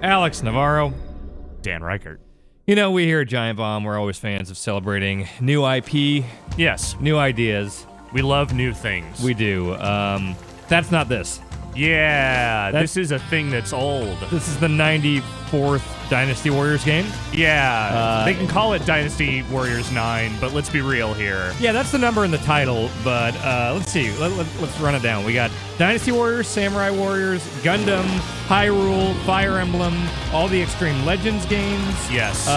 Alex Navarro. Dan Reichert. You know, we here at Giant Bomb, we're always fans of celebrating new IP. Yes. New ideas. We love new things. We do. That's not this. Yeah, this is a thing that's old. This is the 94th Dynasty Warriors game. Yeah, they can call it Dynasty Warriors 9, but let's be real here. Yeah, that's the number in the title, but let's see. Let's run it down. We got Dynasty Warriors, Samurai Warriors, Gundam, Hyrule, Fire Emblem, all the Extreme Legends games. Yes.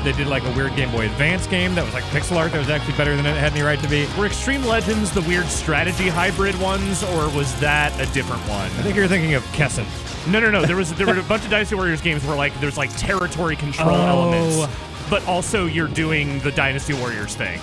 They did like a weird Game Boy Advance game that was like pixel art that was actually better than it had any right to be. Were Extreme Legends the weird strategy hybrid ones, or was that a different one? I think you're thinking of Kessen. No. There were a bunch of Dynasty Warriors games where like there's like territory control elements, but also you're doing the Dynasty Warriors thing.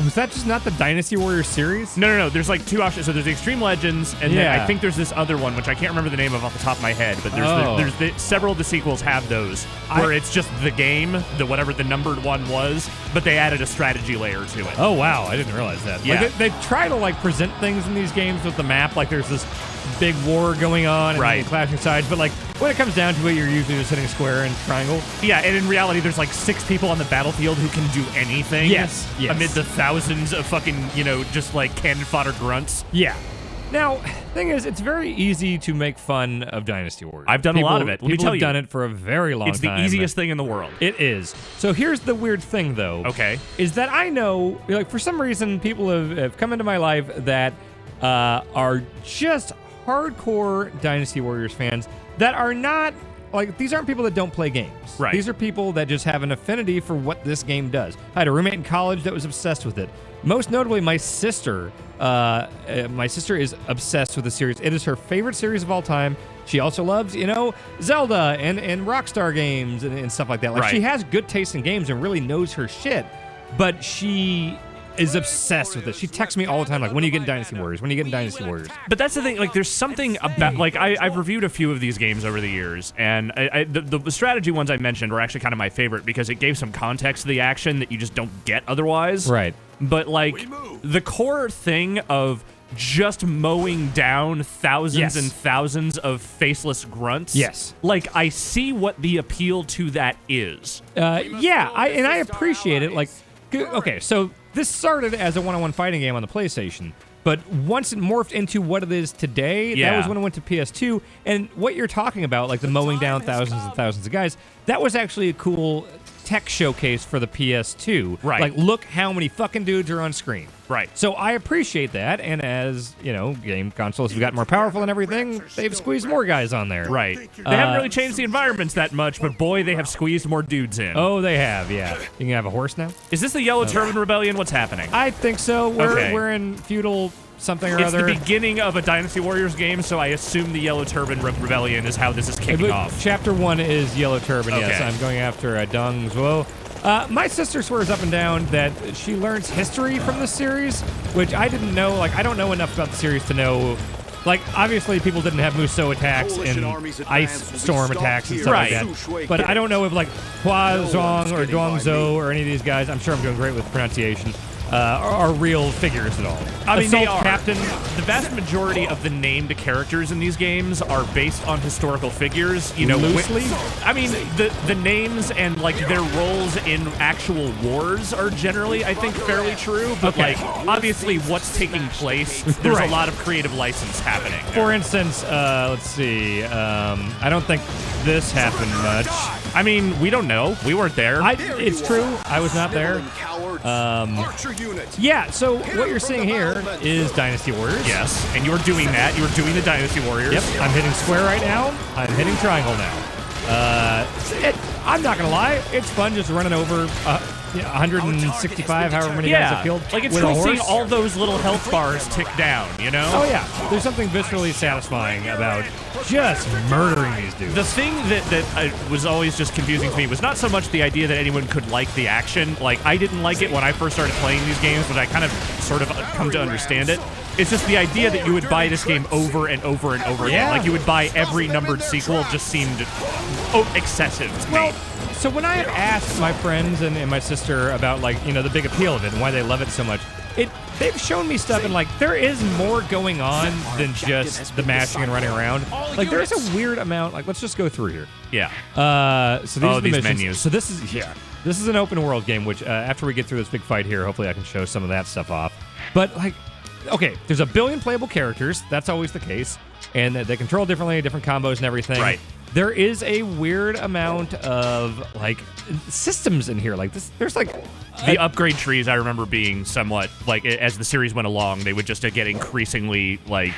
Was that just not the Dynasty Warriors series? No. There's like two options. So there's the Extreme Legends, and then I think there's this other one, which I can't remember the name of off the top of my head, but there's several of the sequels have those, where it's just the game, the whatever the numbered one was, but they added a strategy layer to it. Oh, wow. I didn't realize that. Yeah. Like, they try to like present things in these games with the map, like there's this big war going on and clashing sides, but like when it comes down to it, you're usually just hitting square and triangle. Yeah, and in reality, there's like 6 people on the battlefield who can do anything. Yes. Amid the thousands of fucking, just like cannon fodder grunts. Yeah. Now, thing is, it's very easy to make fun of Dynasty Warriors. I've done a lot of it. Let me People tell have you. done it for a very long time. It's the easiest thing in the world. It is. So here's the weird thing, though. Okay. Is that I know, like, for some reason, people have come into my life that are just hardcore Dynasty Warriors fans that are not, like, these aren't people that don't play games. Right. These are people that just have an affinity for what this game does. I had a roommate in college that was obsessed with it. Most notably, my sister. My sister is obsessed with the series. It is her favorite series of all time. She also loves, Zelda and Rockstar games and stuff like that. Like, she has good taste in games and really knows her shit, but she is obsessed with it. She texts me all the time, like, when are you getting Dynasty Warriors? When are you getting Dynasty Warriors? But that's the thing, like, there's something about, like, I've reviewed a few of these games over the years, and the strategy ones I mentioned were actually kind of my favorite because it gave some context to the action that you just don't get otherwise. Right. But, like, the core thing of just mowing down thousands and thousands of faceless grunts. Yes. Like, I see what the appeal to that is. I appreciate it. Like, okay, so this started as a one-on-one fighting game on the PlayStation, but once it morphed into what it is today, that was when it went to PS2, and what you're talking about, like the mowing down thousands and thousands of guys, that was actually a cool tech showcase for the PS2. Right. Like, look how many fucking dudes are on screen. Right. So I appreciate that, and as, game consoles have gotten more powerful and everything, they've squeezed more guys on there. Right. They haven't really changed the environments that much, but boy, they have squeezed more dudes in. Oh, they have, yeah. You can have a horse now? Is this the Yellow Turban Rebellion? What's happening? I think so. We're in feudal something or other. It's the beginning of a Dynasty Warriors game, so I assume the Yellow Turban Rebellion is how this is kicking off. Chapter 1 is Yellow Turban, yes. I'm going after Dong Zhuo. My sister swears up and down that she learns history from the series, which I didn't know. Like, I don't know enough about the series to know. Like, obviously, people didn't have Musou attacks and Ice Storm attacks and stuff like that. But I don't know if, like, Hua Zhong or Guangzhou or any of these guys, I'm sure I'm doing great with pronunciation, are real figures at all. I mean, they are. Captain. The vast majority of the named characters in these games are based on historical figures. Loosely? I mean, the names and, like, their roles in actual wars are generally, I think, fairly true. But, like, obviously what's taking place, there's a lot of creative license happening. For instance, let's see. I don't think this happened much. I mean, we don't know. We weren't there. It's true. I was not there. Yeah, so what you're seeing here is Dynasty Warriors. Yes, and you're doing that. You're doing the Dynasty Warriors. Yep, I'm hitting square right now. I'm hitting triangle now. I'm not going to lie. It's fun just running over 165, however many guys have killed. Like, it's with cool a seeing horse. all those little health bars tick down, Oh, yeah. There's something viscerally satisfying about just murdering these dudes. The thing that was always just confusing to me was not so much the idea that anyone could like the action. Like, I didn't like it when I first started playing these games, but I kind of sort of come to understand it. It's just the idea that you would buy this game over and over and over again. Like, you would buy every numbered sequel just seemed excessive to me. So when I have asked my friends and my sister about, like, the big appeal of it and why they love it so much, they've shown me stuff, and like there is more going on than just the mashing and running around. Like there's a weird amount. Like let's just go through here. Yeah. So these are the these missions. menus. So this is an open world game. Which after we get through this big fight here, hopefully I can show some of that stuff off. But like, okay, there's a billion playable characters. That's always the case, and they control differently, different combos and everything. Right. There is a weird amount of like systems in here. Like this, there's like the upgrade trees. I remember being somewhat like as the series went along, they would just get increasingly like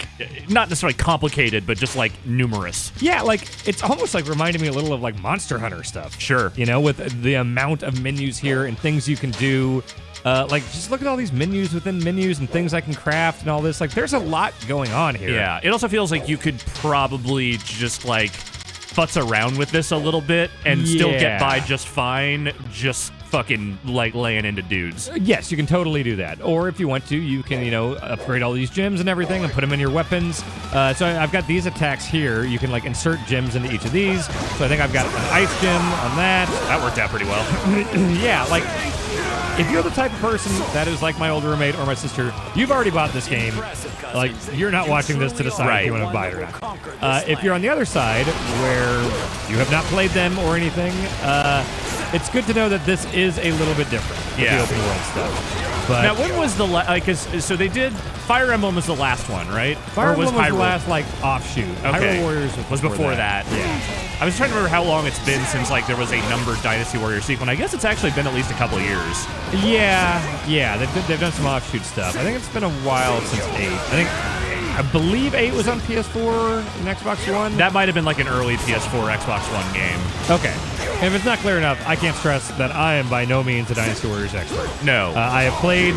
not necessarily complicated, but just like numerous. Yeah, like it's almost like reminding me a little of like Monster Hunter stuff. Sure. You know, with the amount of menus here and things you can do. Like, just look at all these menus within menus and things I can craft and all this. Like, there's a lot going on here. Yeah. It also feels like you could probably just like futz around with this a little bit and still get by just fine. Just fucking like laying into dudes. Yes, you can totally do that. Or if you want to, you can, upgrade all these gems and everything and put them in your weapons. So I've got these attacks here. You can like insert gems into each of these. So I think I've got an ice gem on that. That worked out pretty well. Yeah, like if you're the type of person that is like my older roommate or my sister, you've already bought this game. Like, you're not watching this to decide if you want to buy it or not. If you're on the other side, where you have not played them or anything, it's good to know that this is a little bit different with the open world stuff. But now, when was the so they did Fire Emblem was the last one, right? Fire Emblem was the last like offshoot. Okay. Hyrule Warriors was before that. Yeah. I was trying to remember how long it's been since like there was a numbered Dynasty Warrior sequel. I guess it's actually been at least a couple of years. Yeah. They've done some offshoot stuff. I think it's been a while since 8. I believe 8 was on PS4 and Xbox One. That might have been like an early PS4, Xbox One game. Okay. And if it's not clear enough, I can't stress that I am by no means a Dynasty Warriors expert. No. I have played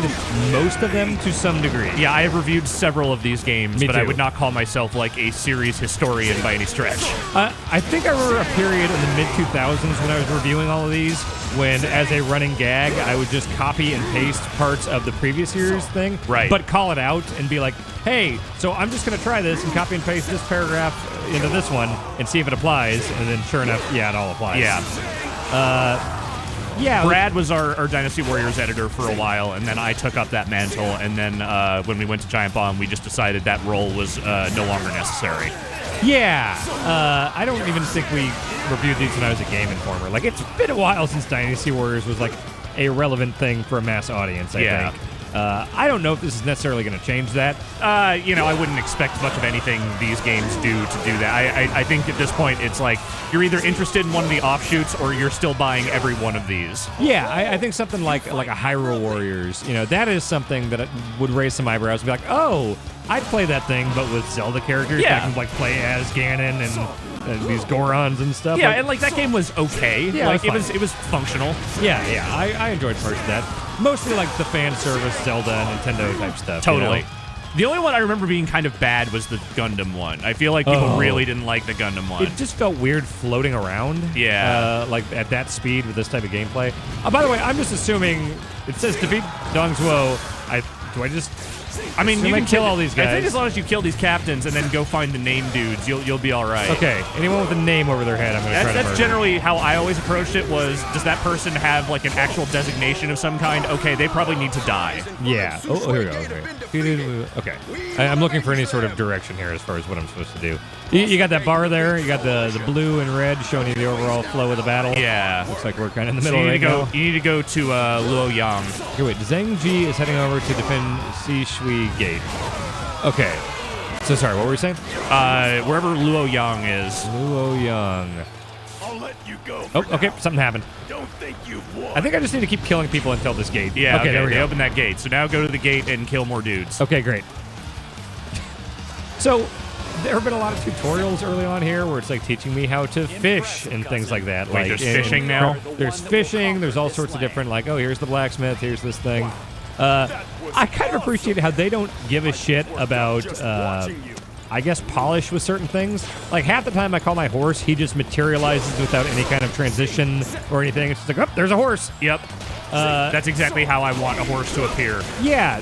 most of them to some degree. Yeah, I have reviewed several of these games, but I would not call myself like a series historian by any stretch. I think I remember a period in the mid-2000s when I was reviewing all of these, when as a running gag, I would just copy and paste parts of the previous year's thing, but call it out and be like, hey, so I'm just going to try this and copy and paste this paragraph into this one and see if it applies, and then sure enough, it all applies. Brad was our Dynasty Warriors editor for a while, and then I took up that mantle, and then when we went to Giant Bomb, we just decided that role was no longer necessary. I don't even think we reviewed these when I was a Game Informer. Like, it's been a while since Dynasty Warriors was like a relevant thing for a mass audience, I think. I don't know if this is necessarily going to change that. I wouldn't expect much of anything these games do to do that. I think at this point it's like you're either interested in one of the offshoots or you're still buying every one of these. Yeah, I think something like a Hyrule Warriors, that is something that would raise some eyebrows and be like, oh, I'd play that thing, but with Zelda characters that can like play as Ganon and these Gorons and stuff. Yeah, and like that game was okay. Yeah, like it was functional. Yeah, I enjoyed parts of that. Mostly like the fan service Zelda and Nintendo type stuff. Totally. The only one I remember being kind of bad was the Gundam one. I feel like people really didn't like the Gundam one. It just felt weird floating around. Yeah. Like at that speed with this type of gameplay. By the way, I'm just assuming it says defeat Dong Zhuo. I mean, you can kill all these guys. I think as long as you kill these captains and then go find the name dudes, you'll be all right. Okay. Anyone with a name over their head, I'm going to try to murder. That's generally how I always approached it. Was does that person have like an actual designation of some kind? Okay, they probably need to die. Yeah. Oh, here we go. Okay. I'm looking for any sort of direction here as far as what I'm supposed to do. You got that bar there. You got the blue and red showing you the overall flow of the battle. Yeah. Looks like we're kind of in the middle now. You need to go to Luoyang. Okay, wait. Zhang Ji is heading over to defend Si Shui Gate. Okay. So sorry, what were we saying? Wherever Luoyang is. Luoyang. I'll let you go. Oh, okay. Something happened. Don't think you've won. I think I just need to keep killing people until this gate. Yeah, okay, there we go. Open that gate. So now go to the gate and kill more dudes. Okay, great. So there have been a lot of tutorials early on here where it's like teaching me how to fish and things like that. Wait, there's fishing now? There's fishing. There's all sorts of different, like, oh, here's the blacksmith. Here's this thing. I kind of appreciate how they don't give a shit about, I guess, polish with certain things. Like, half the time I call my horse, he just materializes without any kind of transition or anything. It's just like, oh, there's a horse. Yep. That's exactly how I want a horse to appear. Yeah.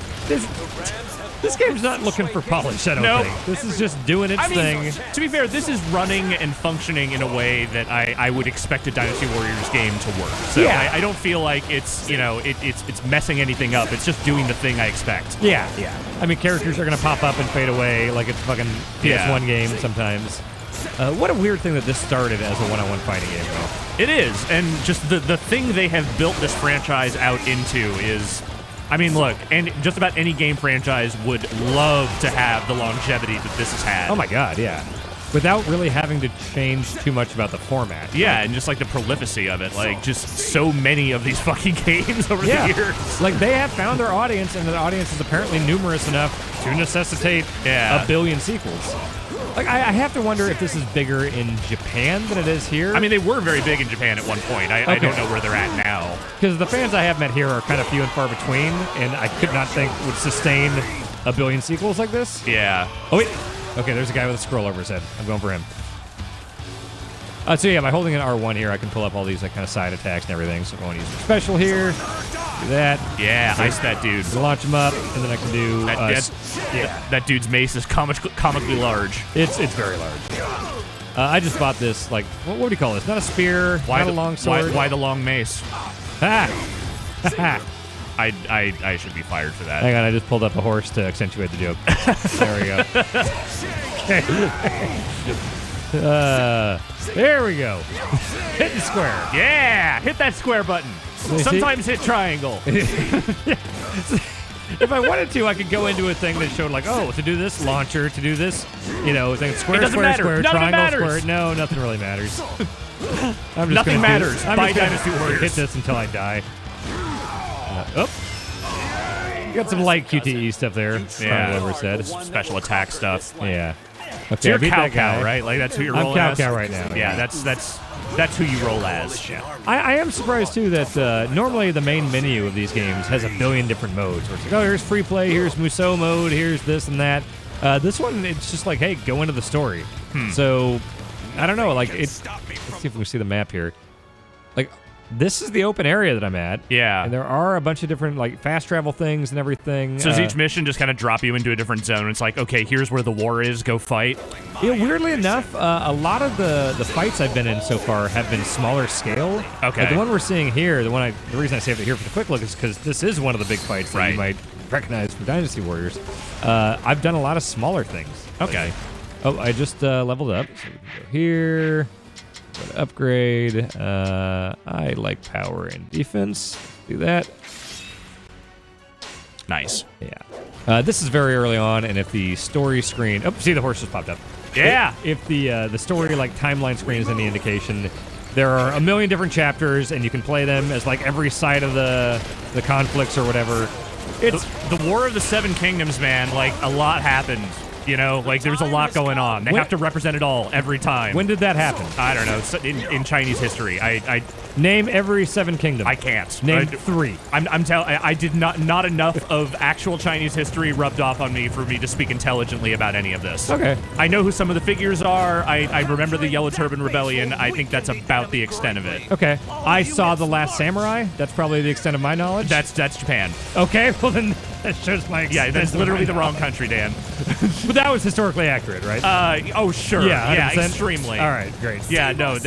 This game's not looking for polish, I don't Nope. think. This is just doing its thing. To be fair, this is running and functioning in a way that I would expect a Dynasty Warriors game to work. So Yeah. I don't feel like it's, it's messing anything up. It's just doing the thing I expect. Yeah. I mean, characters are going to pop up and fade away like it's fucking PS1 game sometimes. What a weird thing that this started as a one-on-one fighting game, though. It is, and just the thing they have built this franchise out into is, I mean, look, and just about any game franchise would love to have the longevity that this has had. Oh my god, yeah. Without really having to change too much about the format. Yeah, and just like the prolificy of it, like just so many of these fucking games over the years. Like they have found their audience, and the audience is apparently numerous enough to necessitate a billion sequels. Like I have to wonder if this is bigger in Japan than it is here. I mean, they were very big in Japan at one point. I don't know where they're at now. Because the fans I have met here are kind of few and far between, and I could not think would sustain a billion sequels like this. Yeah. Oh, wait. Okay, there's a guy with a scroll over his head. I'm going for him. So yeah, by holding an R1 here, I can pull up all these like kind of side attacks and everything. So if I want to use a special here, do that. Yeah, ice that dude. Launch him up, and then I can do... that dude's mace is comically large. It's very large. I just bought this, like, what do you call this? Not a spear, not a long sword. Why the long mace? Ha! I should be fired for that. Hang on, I just pulled up a horse to accentuate the joke. There we go. There we go. Hit the square. Yeah, hit that square button. Sometimes hit triangle. If I wanted to, I could go into a thing that showed like, oh, to do this, launcher, to do this, thing, square, it doesn't square, matter. square, None triangle, of it matters. square. No, nothing really matters. Nothing matters. By Dynasty Warriors. Hit this until I die. Got some light QTE stuff there. Yeah. Whatever said. Special attack stuff. Yeah. Okay, So you're beat that Cow, guy. right? Like that's who you're I'm rolling as? Cow right now. Yeah, that's who you roll as. Yeah. I am surprised too that normally the main menu of these games has a billion different modes. Where it's like, oh, here's free play, here's Musou mode, here's this and that. This one, it's just like, hey, go into the story. So, I don't know. Like, let's see if we can see the map here. Like, this is the open area that I'm at. Yeah. And there are a bunch of different, like, fast travel things and everything. So does each mission just kind of drop you into a different zone? It's like, okay, here's where the war is, go fight. Yeah, weirdly enough, a lot of the fights I've been in so far have been smaller scale. Okay. Like the one we're seeing here, the reason I saved it here for the quick look is because this is one of the big fights that you might recognize from Dynasty Warriors. I've done a lot of smaller things. Okay. Oh, I just leveled up. So we can go here. Go to upgrade. I like power and defense. Do that. Nice. Yeah. This is very early on, and if the story screen... Oh, see, the horse just popped up. Yeah. If the story, like, timeline screen is any indication, there are a million different chapters, and you can play them as, like, every side of the conflicts or whatever. It's the War of the Seven Kingdoms, man. Like, a lot happened. You know, like there's a lot going on. They have to represent it all every time. When did that happen? I don't know. In Chinese history, I name every seven kingdom. I can't name three. I'm telling. I did not enough of actual Chinese history rubbed off on me for me to speak intelligently about any of this. Okay. I know who some of the figures are. I remember the Yellow Turban Rebellion. I think that's about the extent of it. Okay. I saw The Last Samurai. That's probably the extent of my knowledge. That's Japan. Okay. Well then, that shows my yeah. That's literally the wrong country, Dan. But that was historically accurate, right? Oh sure. Yeah. 100%? Yeah. Extremely. All right. Great. Yeah. No.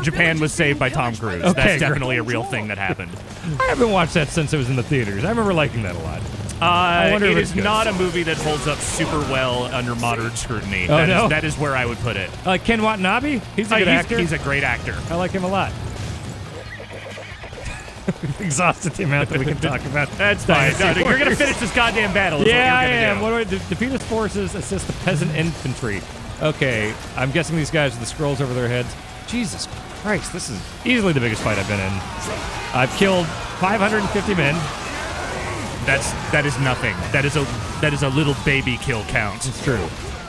Japan was saved by Tom Cruise. Okay, That's definitely a real thing that happened. I haven't watched that since it was in the theaters. I remember liking that a lot. I wonder it if is it's good. not a movie that holds up super well under modern scrutiny. Oh, no? That is where I would put it. Ken Watanabe? He's a good actor. He's a great actor. I like him a lot. Exhausted the amount that we can talk about. That's fine. No, you're going to finish this goddamn battle. Yeah, I am. What do I do? Defeat his forces, assist the peasant infantry. Okay, I'm guessing these guys with the scrolls over their heads. Jesus Christ, this is easily the biggest fight I've been in. I've killed 550 men. That is nothing. That is a little baby kill count. It's true.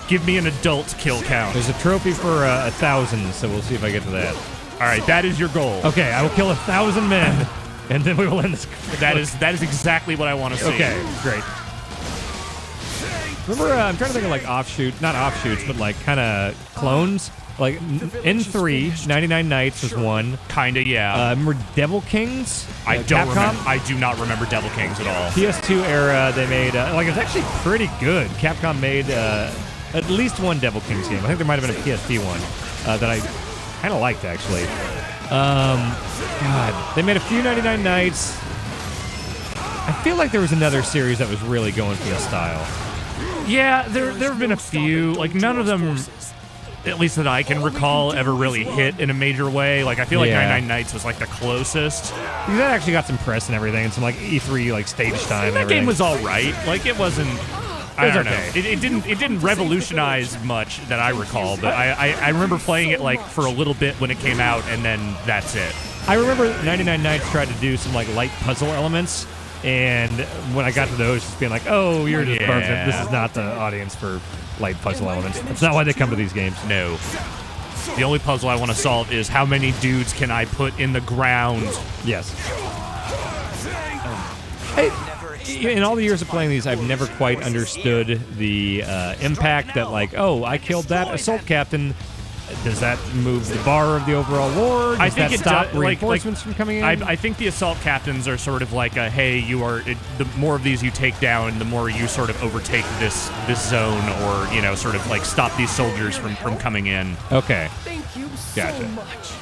Give me an adult kill count. There's a trophy for 1,000, so we'll see if I get to that. All right, that is your goal. Okay, I will kill 1,000 men, and then we will end this. That is exactly what I want to see. Okay, great. Remember, I'm trying to think of like not offshoots, but like kind of clones. Like N3, 99 Nights was one. Kinda, yeah. Remember Devil Kings? I don't Capcom? remember. I do not remember Devil Kings at all. PS2 era, they made like it's actually pretty good. Capcom made at least one Devil Kings game. I think there might have been a PSP one that I kind of liked actually. God, they made a few 99 Nights. I feel like there was another series that was really going for this style. Yeah, there have been a few. Like none of them, at least that I can recall, ever really hit in a major way. Like I feel like 99 Nights was like the closest. Because that actually got some press and everything, and some like E3 like stage time. And that everything. game was all right. Like it wasn't. I don't know. Okay. It didn't revolutionize much that I recall, but I remember playing it like for a little bit when it came out, and then that's it. I remember 99 Nights tried to do some like light puzzle elements, and when I got to those, just being like, "Oh, you're just perfect. This is not the audience for light puzzle elements. That's not why they come to these games." No. The only puzzle I want to solve is how many dudes can I put in the ground? Yes. In all the years of playing these, I've never quite understood the impact that, like, oh, I killed that assault captain. Does that move the bar of the overall war? Does that stop reinforcements from coming in? I think the assault captains are sort of like a, hey, the more of these you take down, the more you sort of overtake this zone, or, you know, sort of like stop these soldiers from coming in. Okay. Thank you so much.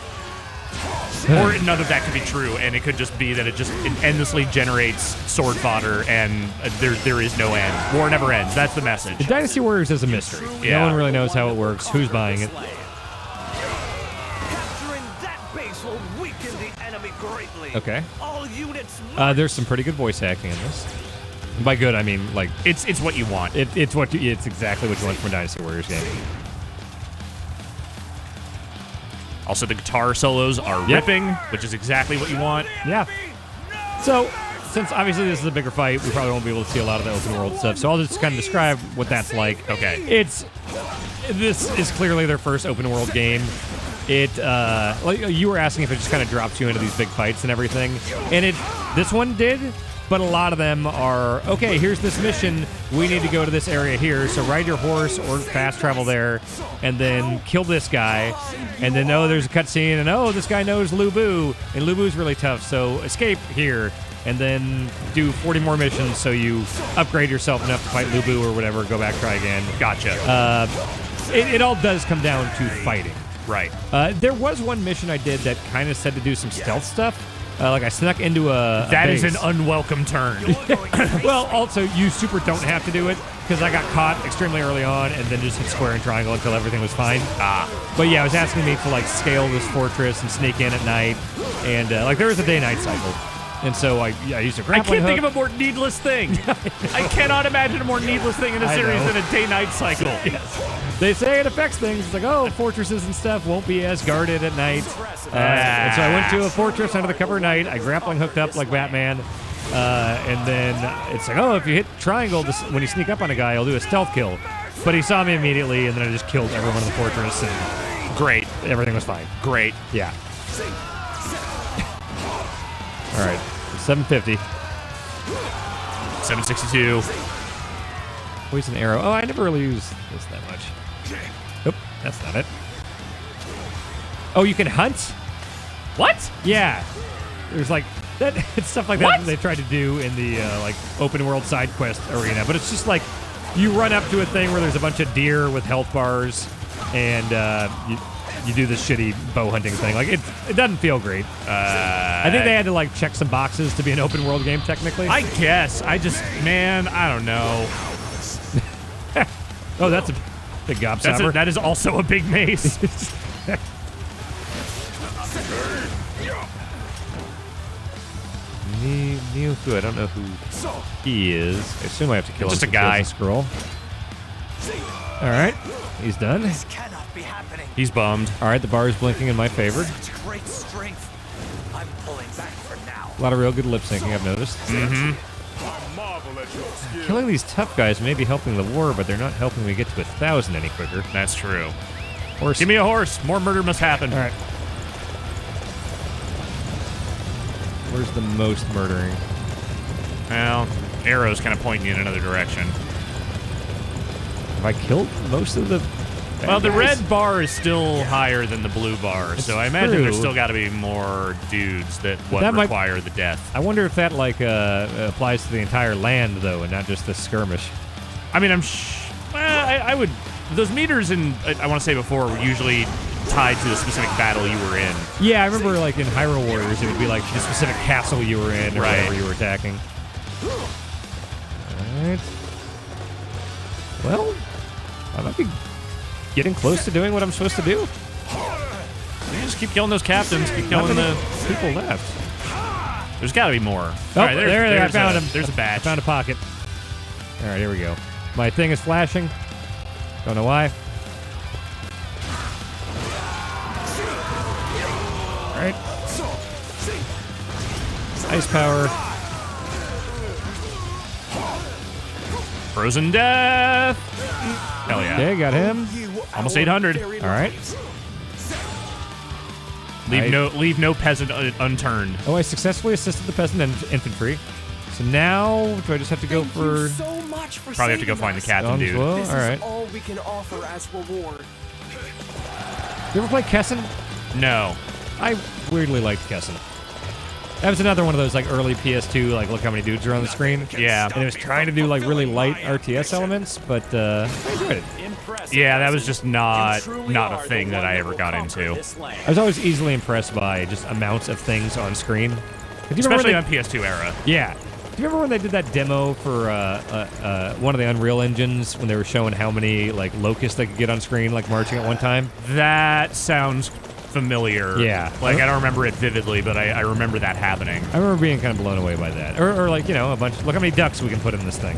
Or none of that could be true, and it could just be that it endlessly generates sword fodder, and there is no end. War never ends. That's the message. The Dynasty Warriors is a mystery. Yeah. No one really knows how it works, who's buying it. Capturing that base will weaken the enemy greatly. Okay. All units. There's some pretty good voice acting in this. And by good, I mean like it's what you want. It's exactly what you want from a Dynasty Warriors game. Also, the guitar solos are ripping, which is exactly what you want. Yeah. So, since obviously this is a bigger fight, we probably won't be able to see a lot of the open world stuff. So I'll just kind of describe what that's like. Okay. This is clearly their first open world game. Like you were asking if it just kind of drops you into these big fights and everything, and this one did. But a lot of them are, okay, here's this mission. We need to go to this area here. So ride your horse or fast travel there and then kill this guy. And then, oh, there's a cutscene. And, oh, this guy knows Lu Bu. And Lu Bu's really tough. So escape here. And then do 40 more missions so you upgrade yourself enough to fight Lu Bu or whatever. Go back, try again. Gotcha. It all does come down to fighting. Right. There was one mission I did that kind of said to do some stealth stuff. Like I snuck into a That is base. an unwelcome turn. Well, also, you super don't have to do it, because I got caught extremely early on and then just hit square and triangle until everything was fine. But yeah, it was asking me to like scale this fortress and sneak in at night, and like there was a day-night cycle. And so I used a I grappling can't think hook. of a more needless thing. I cannot imagine a more needless thing in a series than a day-night cycle. Yes. They say it affects things. It's like, oh, fortresses and stuff won't be as guarded at night. And so I went to a fortress under the cover of night. I grappling hooked up like Batman. And then it's like, oh, if you hit triangle when you sneak up on a guy, he'll do a stealth kill. But he saw me immediately, and then I just killed everyone in the fortress. And great. Everything was fine. Great. Yeah. All right. 750. 762. Poison arrow. Oh, I never really use this that much. Nope, that's not it. Oh, you can hunt? What? Yeah. There's like that. It's stuff like that they tried to do in the like open world side quest arena, but it's just like you run up to a thing where there's a bunch of deer with health bars, and you do this shitty bow hunting thing. Like it doesn't feel great. I think they had to like check some boxes to be an open world game technically. I guess. I don't know. Oh, that's a big gobstopper. That is also a big mace. Niufu, I don't know who he is. I assume I have to kill him. Just a guy. Scroll. All right, he's done. This cannot be happening. He's bummed. All right, the bar is blinking in my favor. Such great strength. I'm pulling back for now. A lot of real good lip syncing, I've noticed. Mm-hmm. I marvel at your skill. Killing these tough guys may be helping the war, but they're not helping me get to 1,000 any quicker. That's true. Horse. Give me a horse. More murder must happen. All right. Where's the most murdering? Well, arrow's kind of pointing you in another direction. Have I killed most of the Well, the red bar is still higher than the blue bar, so I imagine true. there's still got to be more dudes that require the death. I wonder if that like applies to the entire land though, and not just the skirmish. I mean, I would. Those meters in I want to say before were usually tied to the specific battle you were in. Yeah, I remember like in Hyrule Warriors, it would be like the specific castle you were in or whatever you were attacking. All right. Well, I might be getting close to doing what I'm supposed to do. You just keep killing those captains. Keep killing the people left. There's got to be more. Oh, All right, there, I found him. There's a badge. I found a pocket. All right, here we go. My thing is flashing. Don't know why. All right. Ice power. Frozen death. Hell yeah. Okay, got him. Almost 800. All right. Leave no peasant unturned. Oh, I successfully assisted the peasant infantry. So now, do I just have to go for... Probably have to go find the captain, dude. Well, This all right. is all we can offer as reward. You ever play Kessen? No. I weirdly liked Kessen. That was another one of those like early PS2, like look how many dudes are on the screen. Yeah. And it was trying to do like really light RTS elements, but I enjoyed it. Yeah, that was just not a thing that I ever got into. I was always easily impressed by just amounts of things on screen. Especially on PS2 era. Yeah. Do you remember when they did that demo for one of the Unreal engines when they were showing how many like locusts they could get on screen, like marching at one time? That sounds familiar. Yeah. Like I don't remember it vividly, but I remember that happening. I remember being kind of blown away by that. Or like, you know, a bunch. Look how many ducks we can put in this thing.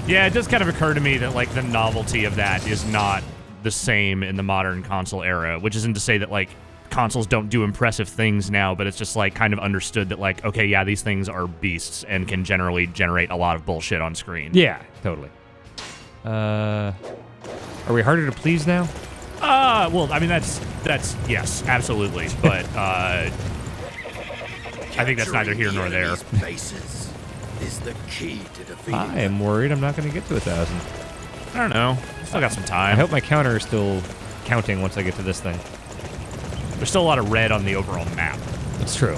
Yeah, it does kind of occur to me that like the novelty of that is not the same in the modern console era, which isn't to say that like consoles don't do impressive things now, but it's just like kind of understood that like, okay, yeah, these things are beasts and can generally generate a lot of bullshit on screen. Yeah, totally. Are we harder to please now? Well, I mean that's yes, absolutely, but I think that's neither here nor there. Bases is the key to defeating I am worried I'm not going to get to 1,000. I don't know. Still got some time. I hope my counter is still counting once I get to this thing. There's still a lot of red on the overall map. That's true.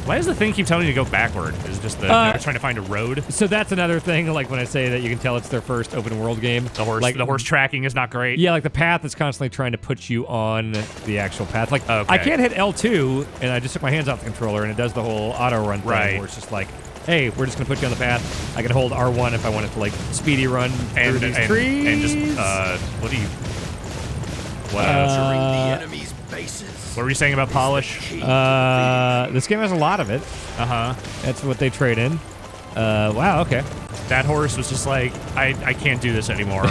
Why does the thing keep telling you to go backward? Is it just the they're trying to find a road? So that's another thing, like when I say that you can tell it's their first open world game. The horse tracking is not great. Yeah, like the path is constantly trying to put you on the actual path. Like, okay. I can't hit L2, and I just took my hands off the controller, and it does the whole auto run thing, where it's just like, hey, we're just going to put you on the path. I can hold R1 if I wanted to, like, speedy run through these trees. And just, what do you... What capturing the enemy's bases. What were you saying about polish? This game has a lot of it. Uh-huh. That's what they trade in. Wow, okay. That horse was just like, I can't do this anymore.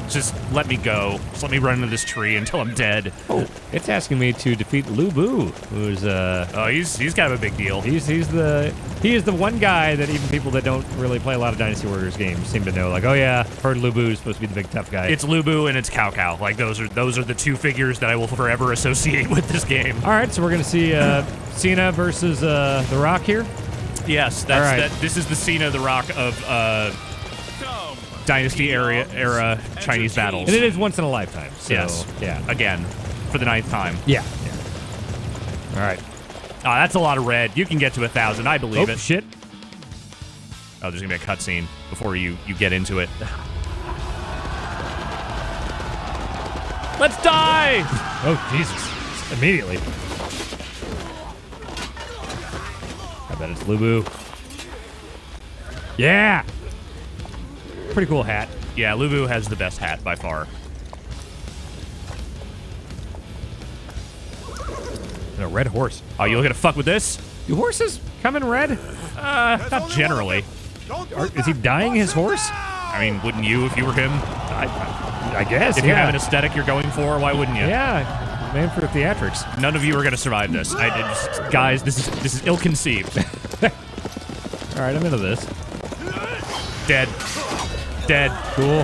Just let me go. Just let me run into this tree until I'm dead. Oh, it's asking me to defeat Lu Bu, who's he's kind of a big deal. He is the one guy that even people that don't really play a lot of Dynasty Warriors games seem to know. Like, oh yeah, I've heard Lu Bu is supposed to be the big tough guy. It's Lu Bu and it's Cao Cao. Like those are the two figures that I will forever associate with this game. All right, so we're gonna see Cena versus The Rock here. Yes, this is the Cena The Rock of Dynasty era Chinese battles. And it is once in a lifetime. So, yes. Yeah. Again, for the 9th time. Yeah. All right. That's a lot of red. You can get to 1,000. I believe it. Shit. Oh, there's gonna be a cutscene before you get into it. Let's die! Oh Jesus! Immediately. I bet it's Lu Bu. Yeah. Pretty cool hat. Yeah, Lu Bu has the best hat by far. And a red horse. Oh, you looking to fuck with this? Do horses come in red? Not generally. Is he dyeing his horse? I mean, wouldn't you if you were him? I guess. If you have an aesthetic you're going for, why wouldn't you? Yeah, man for theatrics. None of you are gonna survive this. Guys, this is ill-conceived. All right, I'm into this. Dead. Cool.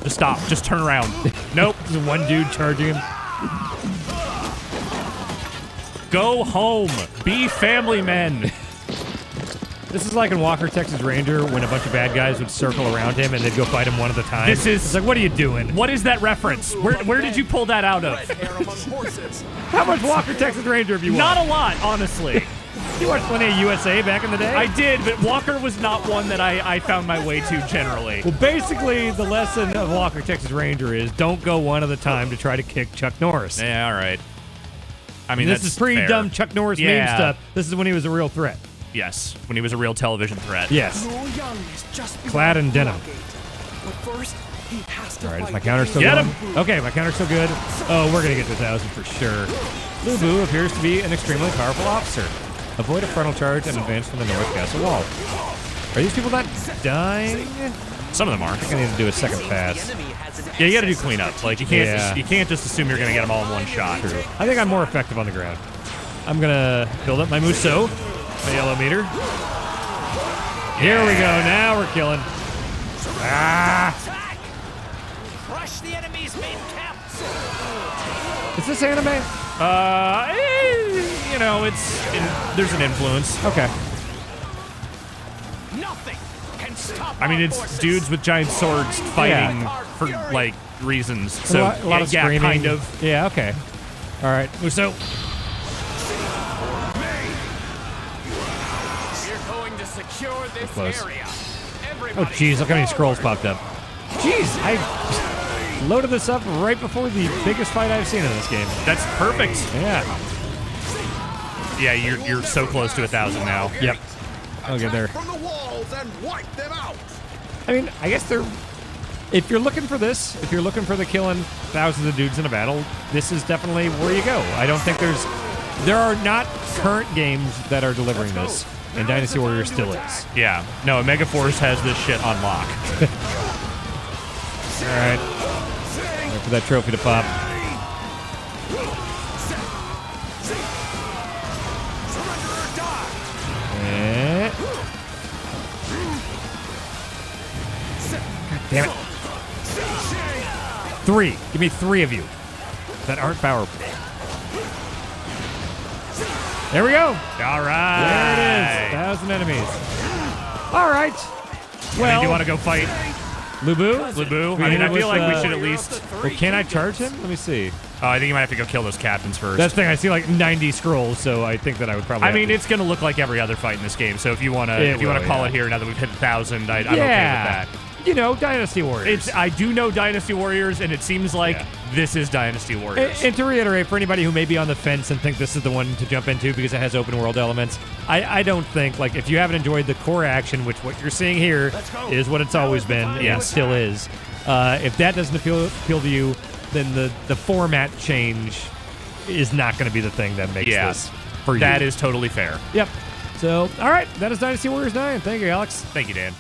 Just stop. Just turn around. Nope. There's one dude charging him. Go home. Be family men. This is like in Walker, Texas Ranger, when a bunch of bad guys would circle around him and they'd go fight him one at a time. It's like, what are you doing? What is that reference? Where did you pull that out of? How much Walker, Texas Ranger have you watched? Not a lot, honestly. You watched plenty of USA back in the day? I did, but Walker was not one that I found my way to generally. Well, basically, the lesson of Walker, Texas Ranger is don't go one at a time to try to kick Chuck Norris. Yeah, all right. I mean, this that's is pre-dumb fair. Chuck Norris meme stuff. This is when he was a real threat. Yes, when he was a real television threat. Yes. Young is just Clad in denim. But first, he has to All right, is fight my counter still Get going? him! Okay, my counter's still good. Oh, we're going to get to 1,000 for sure. Lubu appears to be an extremely powerful officer. Avoid a frontal charge and advance from the north castle wall. Are these people not dying? Some of them are. I think I need to do a second pass. Yeah, you got to do cleanup. Like you can't just assume you're gonna get them all in one shot. True. I think I'm more effective on the ground. I'm gonna build up my Muso, my yellow meter. Here we go. Now we're killing. Attack! Crush the enemy's main camp. Is this anime? You know, there's an influence. Okay. Nothing can stop I mean, our it's forces. dudes with giant swords fighting for like reasons. So a lot of yeah, screaming. kind of. Yeah. Okay. All right, Muso. We're going to secure this Close. area. Oh, jeez, look how many scrolls popped up. Jeez, I loaded this up right before the biggest fight I've seen in this game. That's perfect. Yeah. Yeah, you're so close to 1,000 now. Yep. I'll get there. From the walls and wipe them out. I mean, I guess they're... If you're looking for this, if you're looking for the killing thousands of dudes in a battle, this is definitely where you go. I don't think there are not current games that are delivering this, and Dynasty Warriors still is. Yeah. No, Mega Force has this shit on lock. All right. Wait for that trophy to pop. Eh. God damn it. 3. Give me 3 of you that aren't powerful. There we go. All right. There it is. 1,000 enemies. All right. Well, do you want to go fight Lubu? Lubu? We I mean, hit I it feel with, like we should at least. Well, can I charge him? Let me see. I think you might have to go kill those captains first. That's the thing. I see like 90 scrolls, so I think that I would probably. I mean, it's gonna look like every other fight in this game. So if you wanna call it here now that we've hit 1,000, I'm okay with that. You know, Dynasty Warriors. I do know Dynasty Warriors, and it seems like this is Dynasty Warriors. And to reiterate, for anybody who may be on the fence and think this is the one to jump into because it has open world elements, I don't think, like, if you haven't enjoyed the core action, which what you're seeing here is what it's always been and still is, if that doesn't appeal to you, then the format change is not going to be the thing that makes this for you. That is totally fair. Yep. So, all right, that is Dynasty Warriors 9. Thank you, Alex. Thank you, Dan.